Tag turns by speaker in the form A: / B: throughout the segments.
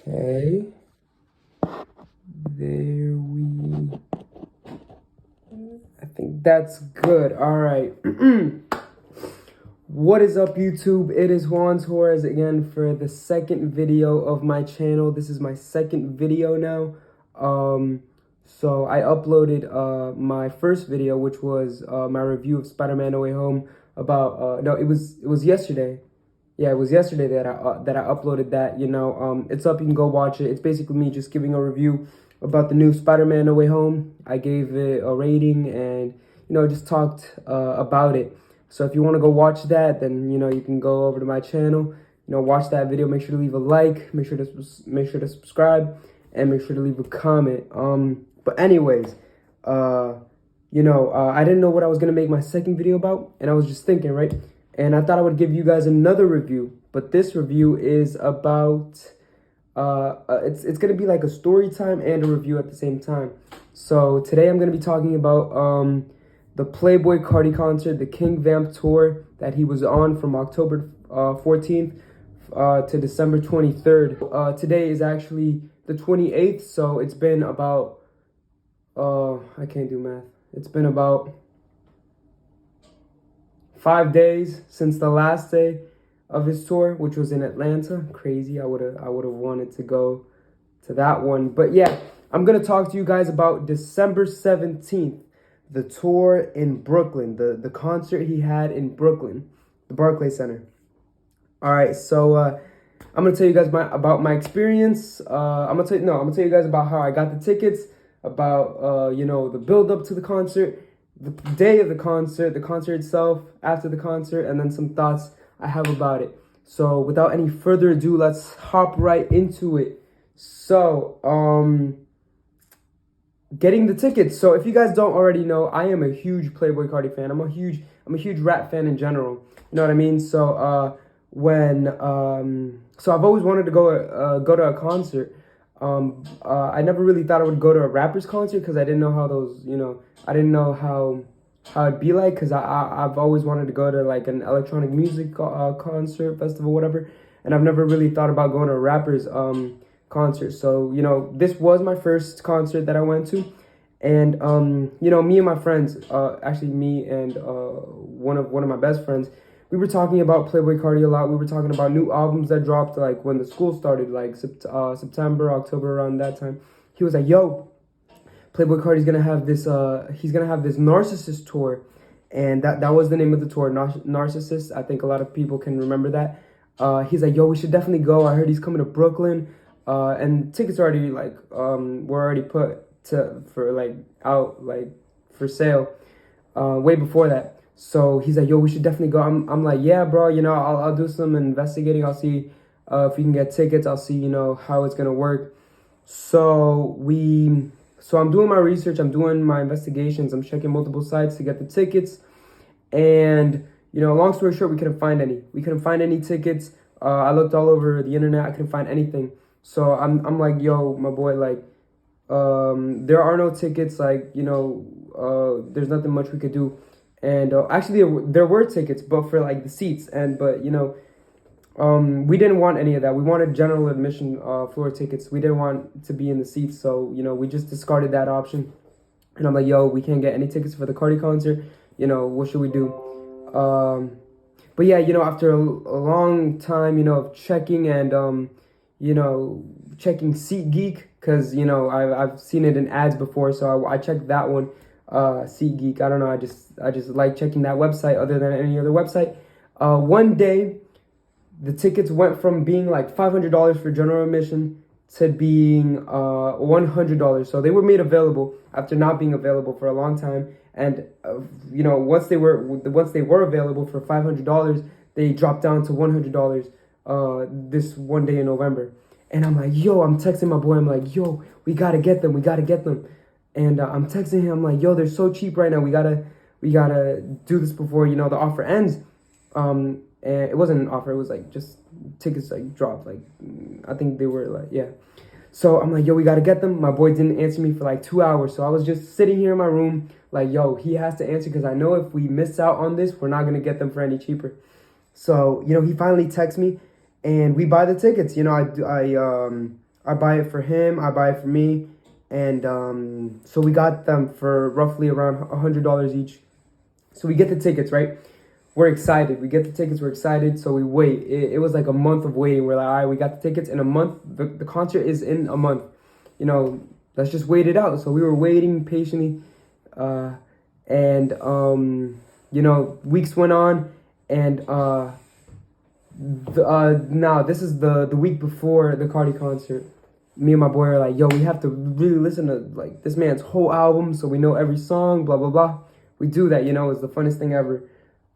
A: Okay. There we... I think that's good. All right. What is up, YouTube? It is Juan Torres again for the second video of my channel. This is my second video now. So I uploaded my first video, which was my review of Spider-Man No Way Home. About no, it was yesterday. Yeah, it was yesterday that I uploaded that. You know, it's up. You can go watch it. It's basically me just giving a review about the new Spider-Man No Way Home. I gave it a rating and just talked about it. So if you want to go watch that, then you can go over to my channel. Watch that video. Make sure to leave a like. Make sure to subscribe, and make sure to leave a comment. But anyways, I didn't know what I was gonna make my second video about, and I was just thinking, right? And I thought I would give you guys another review, but this review is about it's gonna be like a story time and a review at the same time. So today I'm gonna be talking about the Playboicarti concert, the Kingvamptour that he was on from October 14th to December 23rd. Today is actually the 28th, so it's been about, I can't do math. It's been about 5 days since the last day of his tour, which was in Atlanta. Crazy. I would have wanted to go to that one. But yeah, I'm gonna talk to you guys about December 17th. The tour in Brooklyn, the concert he had in Brooklyn, the Barclays Center. All right, so I'm gonna tell you guys about my experience. I'm gonna tell you guys about how I got the tickets, about the build up to the concert, the day of the concert itself, after the concert, and then some thoughts I have about it. So without any further ado, let's hop right into it. So getting the tickets. So if you guys don't already know, I am a huge Playboicarti fan. I'm a huge rap fan in general. You know what I mean? So so I've always wanted to go to a concert. I never really thought I would go to a rapper's concert because I didn't know how those, I didn't know how it'd be like, because I've always wanted to go to like an electronic music concert, festival, whatever. And I've never really thought about going to a rapper's concert. So this was my first concert that I went to, and me and my friends, actually me and one of my best friends, we were talking about Playboicarti a lot. We were talking about new albums that dropped like when the school started, like September, October, around that time. He was like, yo, Playboicarti's gonna have this he's gonna have this Narcissist tour, and that was the name of the tour, Narcissist. I think a lot of people can remember that. He's like, yo, we should definitely go. I heard he's coming to Brooklyn. And tickets already were already put for sale way before that. So he's like, yo, we should definitely go. I'm like, yeah, bro, I'll do some investigating. I'll see if we can get tickets. I'll see, how it's gonna work. So I'm doing my research, I'm doing my investigations, I'm checking multiple sites to get the tickets. And long story short, we couldn't find any. We couldn't find any tickets. I looked all over the internet, I couldn't find anything. So I'm like, yo, my boy, like, there are no tickets, like, there's nothing much we could do. And actually there were tickets, but for like the seats, but we didn't want any of that. We wanted general admission floor tickets. We didn't want to be in the seats, so we just discarded that option. And I'm like, yo, we can't get any tickets for the Carticoncert. What should we do? But yeah, after a long time of checking and checking SeatGeek, because I've seen it in ads before, so I checked that one. SeatGeek, I don't know, I just like checking that website other than any other website. One day the tickets went from being like $500 for general admission to being $100. So they were made available after not being available for a long time. And once they were available for $500, they dropped down to $100 this one day in November. And I'm like, yo, I'm texting my boy, I'm like, yo, we gotta get them. And I'm texting him, I'm like, yo, they're so cheap right now. We gotta do this before, the offer ends. And it wasn't an offer. It was like just tickets like dropped. Like, I think they were like, yeah. So I'm like, yo, we gotta get them. My boy didn't answer me for like 2 hours. So I was just sitting here in my room like, yo, he has to answer, because I know if we miss out on this, we're not gonna get them for any cheaper. So, he finally texts me and we buy the tickets. I I buy it for him, I buy it for me, and so we got them for roughly around $100 each. So we get the tickets, right? We're excited. We get the tickets, we're excited, so we wait. It was like a month of waiting. We're like, all right, we got the tickets in a month. The concert is in a month. You know, let's just wait it out. So we were waiting patiently, and you know, weeks went on, and now this is the week before the Carti concert. Me and my boy are like, yo, we have to really listen to like this man's whole album so we know every song, blah blah blah. We do that, you know, it's the funnest thing ever.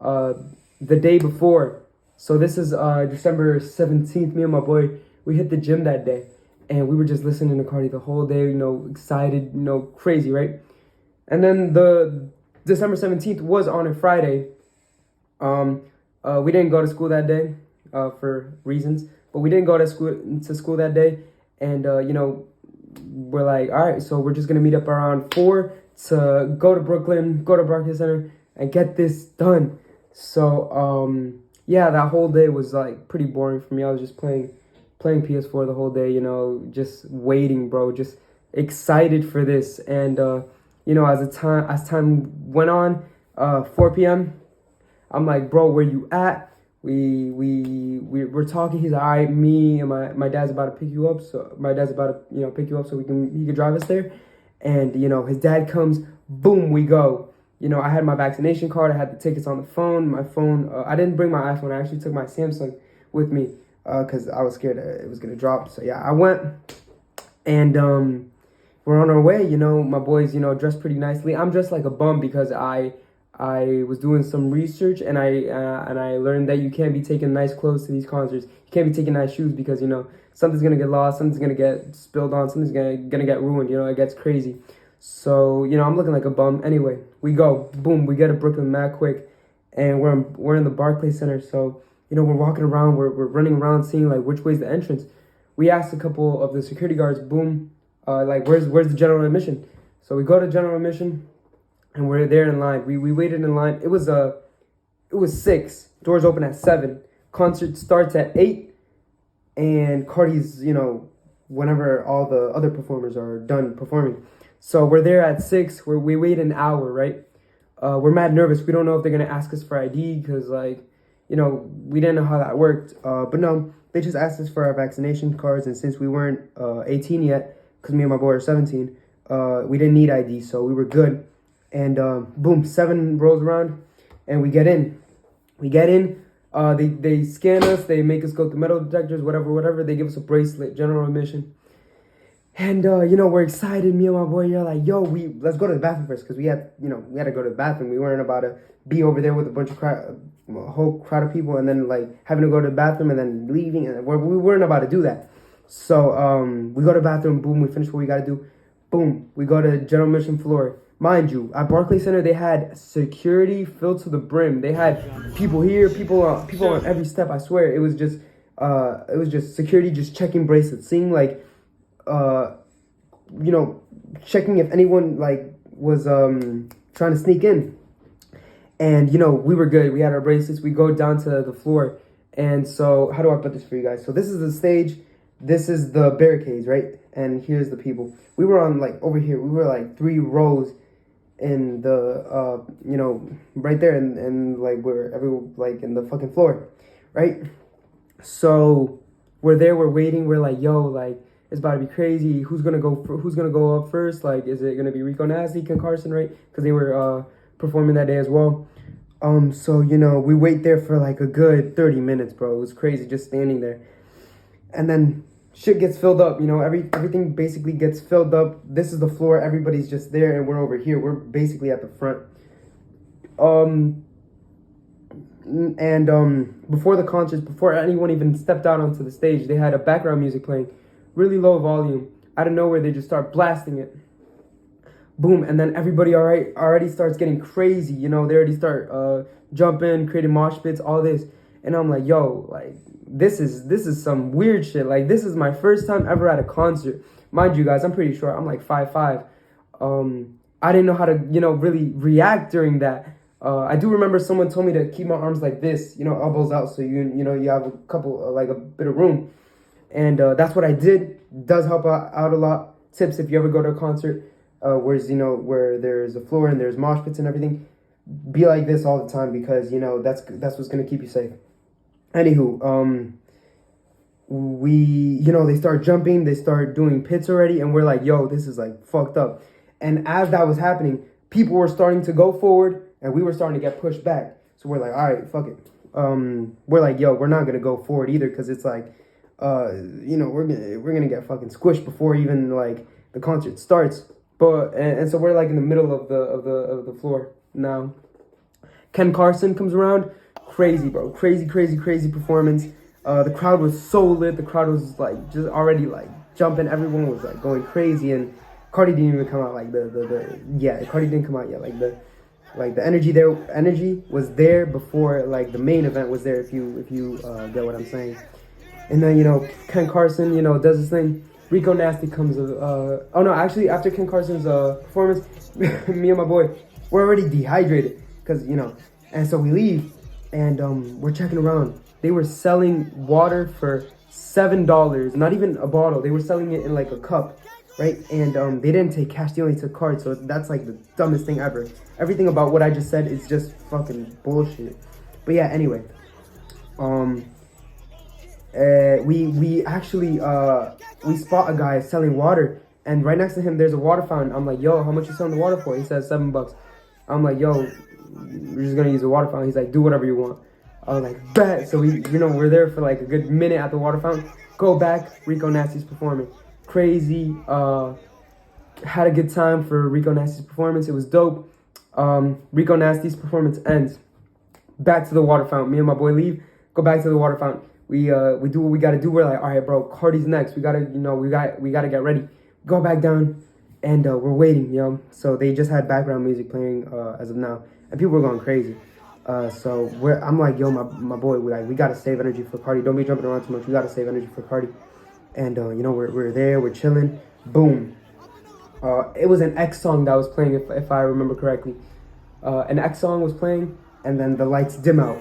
A: The day before, so this is December 17th, me and my boy, we hit the gym that day, and we were just listening to Carti the whole day, you know, excited, you know, crazy, right? And then the December 17th was on a Friday. We didn't go to school that day for reasons, but we didn't go to school that day. And you know, we're like, all right, so we're just gonna meet up around 4 to go to Brooklyn, go to Barclays Center, and get this done. So yeah, that whole day was like pretty boring for me. I was just playing PS4 the whole day, you know, just waiting, bro, just excited for this. And you know, as time went on, 4 p.m. I'm like, bro, where you at? We're talking. He's like, all right, me and my dad's about to pick you up. So my dad's about to, you know, pick you up so he can drive us there. And you know, his dad comes, boom, we go. You know, I had my vaccination card. I had the tickets on the phone. My phone. I didn't bring my iPhone. I actually took my Samsung with me because I was scared it was gonna drop. So yeah, I went, and we're on our way. You know, my boys, you know, dressed pretty nicely. I'm dressed like a bum because I was doing some research, and I learned that you can't be taking nice clothes to these concerts. You can't be taking nice shoes because, you know, something's gonna get lost, something's gonna get spilled on, something's gonna get ruined. You know, it gets crazy. So, you know, I'm looking like a bum. Anyway, we go, boom, we get to Brooklyn mad quick, and we're in the Barclays Center. So, you know, we're walking around, we're running around, seeing like which way's the entrance. We asked a couple of the security guards, boom, like where's the general admission? So we go to general admission, and we're there in line. We waited in line. It was 6. Doors open at 7. Concert starts at 8, and Carti's, you know, whenever all the other performers are done performing. So we're there at 6. We wait an hour, right? We're mad nervous. We don't know if they're gonna ask us for ID because, like, you know, we didn't know how that worked. But no, they just asked us for our vaccination cards, and since we weren't 18 yet, because me and my boy are 17, we didn't need ID, so we were good. And boom, 7 rolls around, and we get in. They scan us. They make us go through metal detectors, whatever. They give us a bracelet, general admission. And you know, we're excited. Me and my boy, you're like, yo, let's go to the bathroom first, because we had to go to the bathroom. We weren't about to be over there with a whole crowd of people, and then like having to go to the bathroom and then leaving. And we weren't about to do that. So we go to the bathroom. Boom, we finish what we got to do. Boom, we go to general admission floor. Mind you, at Barclays Center, they had security filled to the brim. They had people here, people on every step. I swear, it was just security, just checking bracelets, seeing like, you know, checking if anyone like was trying to sneak in. And you know, we were good. We had our bracelets. We go down to the floor. And so, how do I put this for you guys? So this is the stage. This is the barricades, right? And here's the people. We were on like over here. We were like 3 rows in the you know, right there, and like like in the fucking floor, right? So we're there, we're waiting, we're like, yo, like it's about to be crazy. Who's gonna go up first? Like, is it gonna be riconasty, King Carson, right? Because they were performing that day as well. So you know, we wait there for like a good 30 minutes, bro. It was crazy just standing there, and then shit gets filled up, you know, everything basically gets filled up. This is the floor, everybody's just there, and we're over here. We're basically at the front. Before the concert, before anyone even stepped out onto the stage, they had a background music playing, really low volume. Out of nowhere, they just start blasting it. Boom, and then everybody already starts getting crazy, you know, they already start jumping, creating mosh pits, all this. And I'm like, yo, like, this is some weird shit. Like, this is my first time ever at a concert. Mind you guys, I'm pretty short. I'm like 5'5". I didn't know how to, you know, really react during that. I do remember someone told me to keep my arms like this, you know, elbows out, so you know, you have a couple, like a bit of room. And that's what I did. Does help out a lot. Tips if you ever go to a concert, where there's a floor and there's mosh pits and everything. Be like this all the time, because that's what's gonna keep you safe. Anywho, they start jumping, they start doing pits already, and we're like, yo, this is like fucked up. And as that was happening, people were starting to go forward, and we were starting to get pushed back. So we're like, all right, fuck it. We're like, yo, we're not gonna go forward either, because it's like, we're gonna get fucking squished before even like the concert starts. But and so we're like in the middle of the floor now. Ken Carson comes around, crazy, bro, crazy performance. The crowd was so lit. The crowd was like just already like jumping. Everyone was like going crazy, and Carti didn't even come out. Like Carti didn't come out yet. Like the energy was there before like the main event was there. If you get what I'm saying. And then Ken Carson does his thing. Riconasty comes. Actually after Ken Carson's performance, me and my boy, we're already dehydrated because and so we leave, and we're checking around. They were selling water for $7, not even a bottle. They were selling it in like a cup, right? And they didn't take cash, they only took cards. So that's like the dumbest thing ever. Everything about what I just said is just fucking bullshit. But yeah, anyway, we actually we spot a guy selling water, and right next to him there's a water fountain. I'm like, yo, how much you selling the water for? He says $7. I'm like, yo, we're just gonna use the water fountain. He's like, do whatever you want. I was like, bet. So we're there for like a good minute at the water fountain. Go back, Rico Nasty's performing. Crazy. Had a good time for Rico Nasty's performance. It was dope. Rico Nasty's performance ends. Back to the water fountain. Me and my boy leave. Go back to the water fountain. We do what we gotta do. We're like, all right, bro, Carti's next. We gotta, we gotta get ready. Go back down, and we're waiting, So they just had background music playing as of now, and people were going crazy. So I'm like, yo, my boy, we gotta save energy for Carti. Don't be jumping around too much. We gotta save energy for Carti. And we're there, we're chilling. Boom. It was an X song that was playing, if I remember correctly. An X song was playing, and then the lights dim out.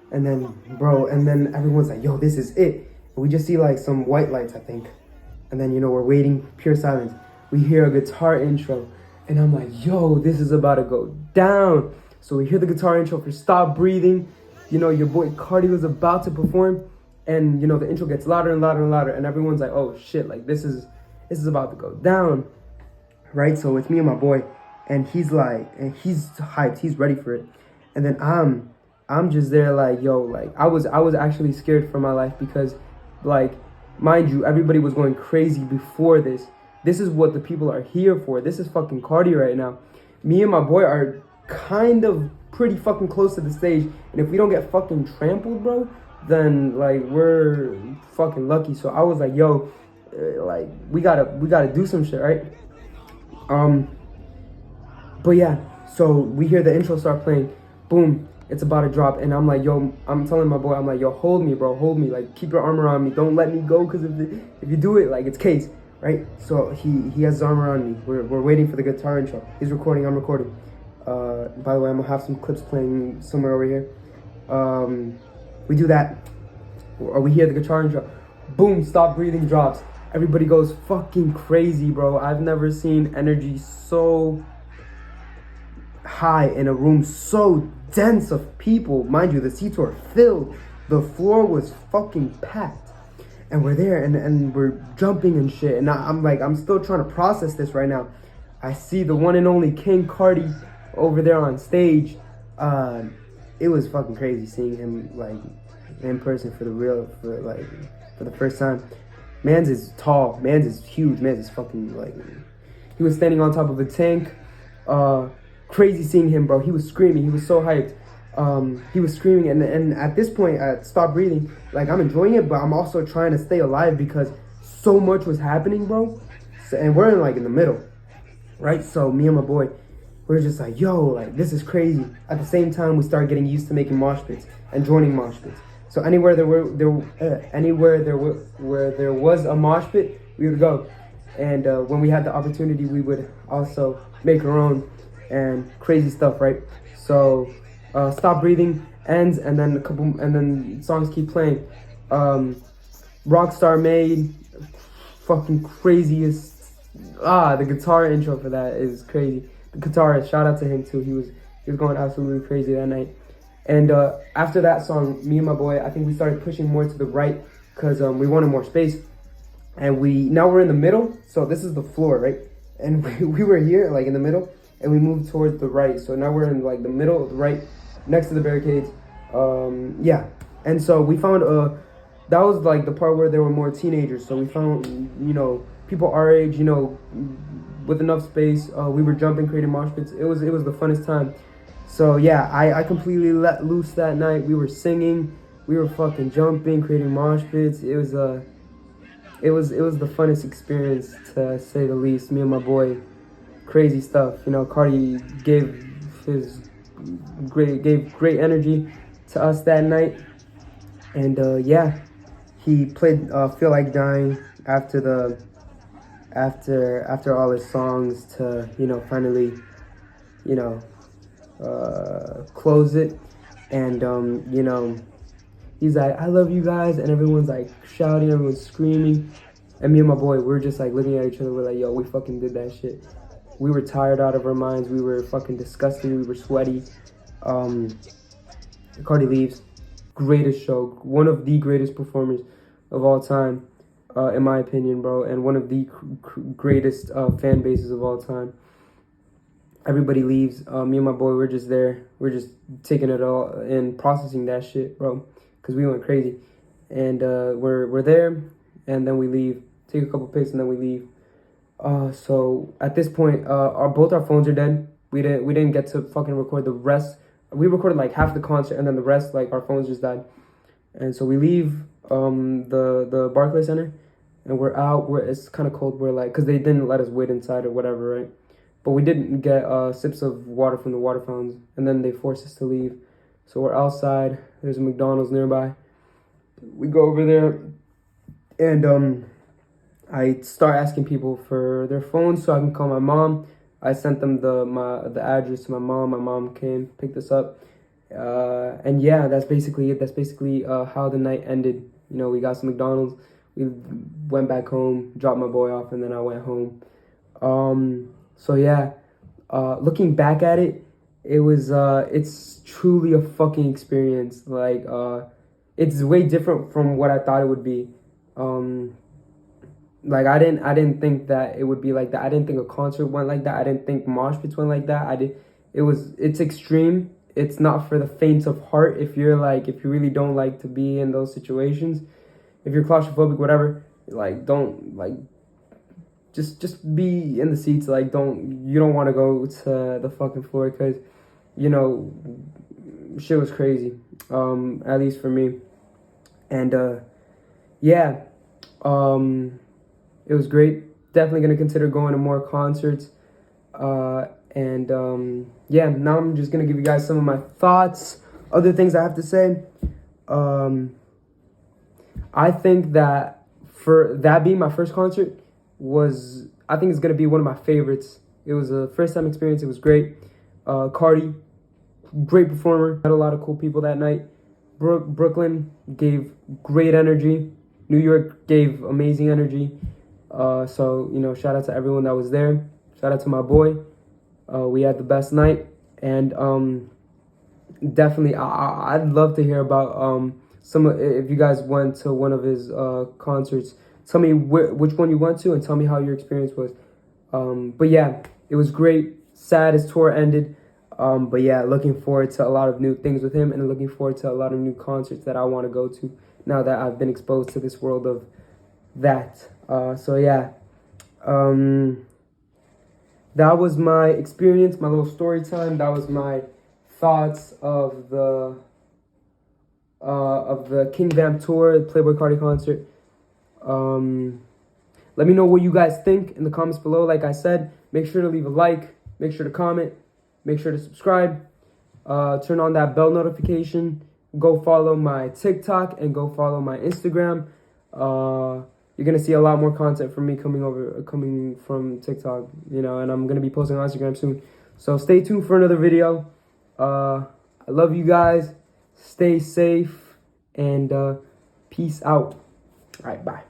A: And then everyone's like, yo, this is it. And we just see like some white lights, I think. And then we're waiting, pure silence. We hear a guitar intro, and I'm like, yo, this is about to go down. So we hear the guitar intro for Stop Breathing. Your boy Carti was about to perform, and the intro gets louder and louder and louder, and everyone's like, oh shit, like this is about to go down, right? So it's me and my boy, and he's hyped, he's ready for it. And then I'm just there like, yo, like I was actually scared for my life, because like, mind you, everybody was going crazy before this. This is what the people are here for. This is fucking Carti right now. Me and my boy are kind of pretty fucking close to the stage, and if we don't get fucking trampled, bro, then like we're fucking lucky. So I was like, yo, like we gotta do some shit, right? But yeah, so we hear the intro start playing. Boom, it's about to drop, and I'm like, yo, I'm telling my boy, I'm like, yo, hold me, bro, hold me, like keep your arm around me, don't let me go, because if you do it, like it's case, right? So he has his arm around me. We're waiting for the guitar intro. He's recording, I'm recording. By the way, I'm gonna have some clips playing somewhere over here. We do that, or we hear the guitar intro. Boom, Stop Breathing drops. Everybody goes fucking crazy, bro. I've never seen energy so high in a room so dense of people. Mind you, the seats were filled. The floor was fucking packed. And we're there, and we're jumping and shit. And I'm still trying to process this right now. I see the one and only King Carti over there on stage. It was fucking crazy seeing him like in person for the first time. Mans is tall, Mans is huge, Mans is fucking like, he was standing on top of a tank. Crazy seeing him, bro. He was screaming, he was so hyped. He was screaming, and at this point, at Stop Breathing, like I'm enjoying it, but I'm also trying to stay alive because so much was happening, bro. So, and we're in the middle, right? So me and my boy, we're just like, yo, like this is crazy. At the same time, we started getting used to making mosh pits and joining mosh pits. So anywhere there was a mosh pit, we would go. And when we had the opportunity, we would also make our own and crazy stuff, right? So Stop Breathing ends, and then songs keep playing. rockstarmade, fucking craziest. The guitar intro for that is crazy. The guitarist, shout out to him too. He was going absolutely crazy that night. And after that song, me and my boy, I think we started pushing more to the right because we wanted more space. And now we're in the middle, so this is the floor, right? And we were here, like in the middle, and we moved towards the right. So now we're in like the middle of the right, next to the barricades. Yeah. And so we found that was like the part where there were more teenagers. So we found, you know, people our age, you know, with enough space. We were jumping, creating mosh pits. It was the funnest time. So yeah, I completely let loose that night. We were singing, we were fucking jumping, creating mosh pits. It was the funnest experience, to say the least. Me and my boy, crazy stuff. You know, Carti gave great energy to us that night. And yeah, he played Feel Like Dying after all his songs to, you know, finally, you know, close it. And you know, he's like, I love you guys, and everyone's like shouting, everyone's screaming. And me and my boy, we're just like looking at each other, we're like, yo, we fucking did that shit. We were tired out of our minds, we were fucking disgusting, we were sweaty. Carti leaves. Greatest show, one of the greatest performers of all time, in my opinion, bro, and one of the greatest fan bases of all time. Everybody leaves. Me and my boy, we're just there. We're just taking it all and processing that shit, bro, because we went crazy. And we're there, and then we leave. Take a couple pics, and then we leave. So at this point, both our phones are dead. We didn't get to fucking record the rest. We recorded like half the concert, and then the rest, like, our phones just died. And so we leave the Barclays Center, and we're out. It's kind of cold. We're like, because they didn't let us wait inside or whatever, right? But we didn't get sips of water from the water fountains, and then they forced us to leave. So we're outside. There's a McDonald's nearby. We go over there, and I start asking people for their phones so I can call my mom. I sent them the address to my mom. My mom came, picked us up, and yeah, that's basically it. That's basically how the night ended. You know, we got some McDonald's, we went back home, dropped my boy off, and then I went home. So yeah, looking back at it, it's truly a fucking experience. Like, it's way different from what I thought it would be. Like, I didn't think that it would be like that. I didn't think a concert went like that. I didn't think mosh pits went like that. It's extreme. It's not for the faint of heart. If you really don't like to be in those situations, if you're claustrophobic, whatever, like, don't, like, just be in the seats. Like, you don't want to go to the fucking floor, because, you know, shit was crazy. At least for me. And yeah, it was great. Definitely gonna consider going to more concerts. Yeah, now I'm just gonna give you guys some of my thoughts, other things I have to say. I think that for that being my first concert I think it's gonna be one of my favorites. It was a first time experience. It was great. Carti, great performer. Had a lot of cool people that night. Brooklyn gave great energy. New York gave amazing energy. So, you know, shout out to everyone that was there. Shout out to my boy. We had the best night. And definitely, I'd love to hear about if you guys went to one of his concerts. Tell me which one you went to, and tell me how your experience was. But yeah, it was great. Sad his tour ended. But yeah, looking forward to a lot of new things with him, and looking forward to a lot of new concerts that I want to go to now that I've been exposed to this world of that. So yeah, that was my experience, my little story time. That was my thoughts of the Kingvamptour, the Playboicarticoncert. Let me know what you guys think in the comments below. Like I said, make sure to leave a like, make sure to comment, make sure to subscribe, turn on that bell notification, go follow my TikTok, and go follow my Instagram. You're gonna see a lot more content from me coming from TikTok, you know, and I'm gonna be posting on Instagram soon. So stay tuned for another video. I love you guys. Stay safe, and peace out. All right, bye.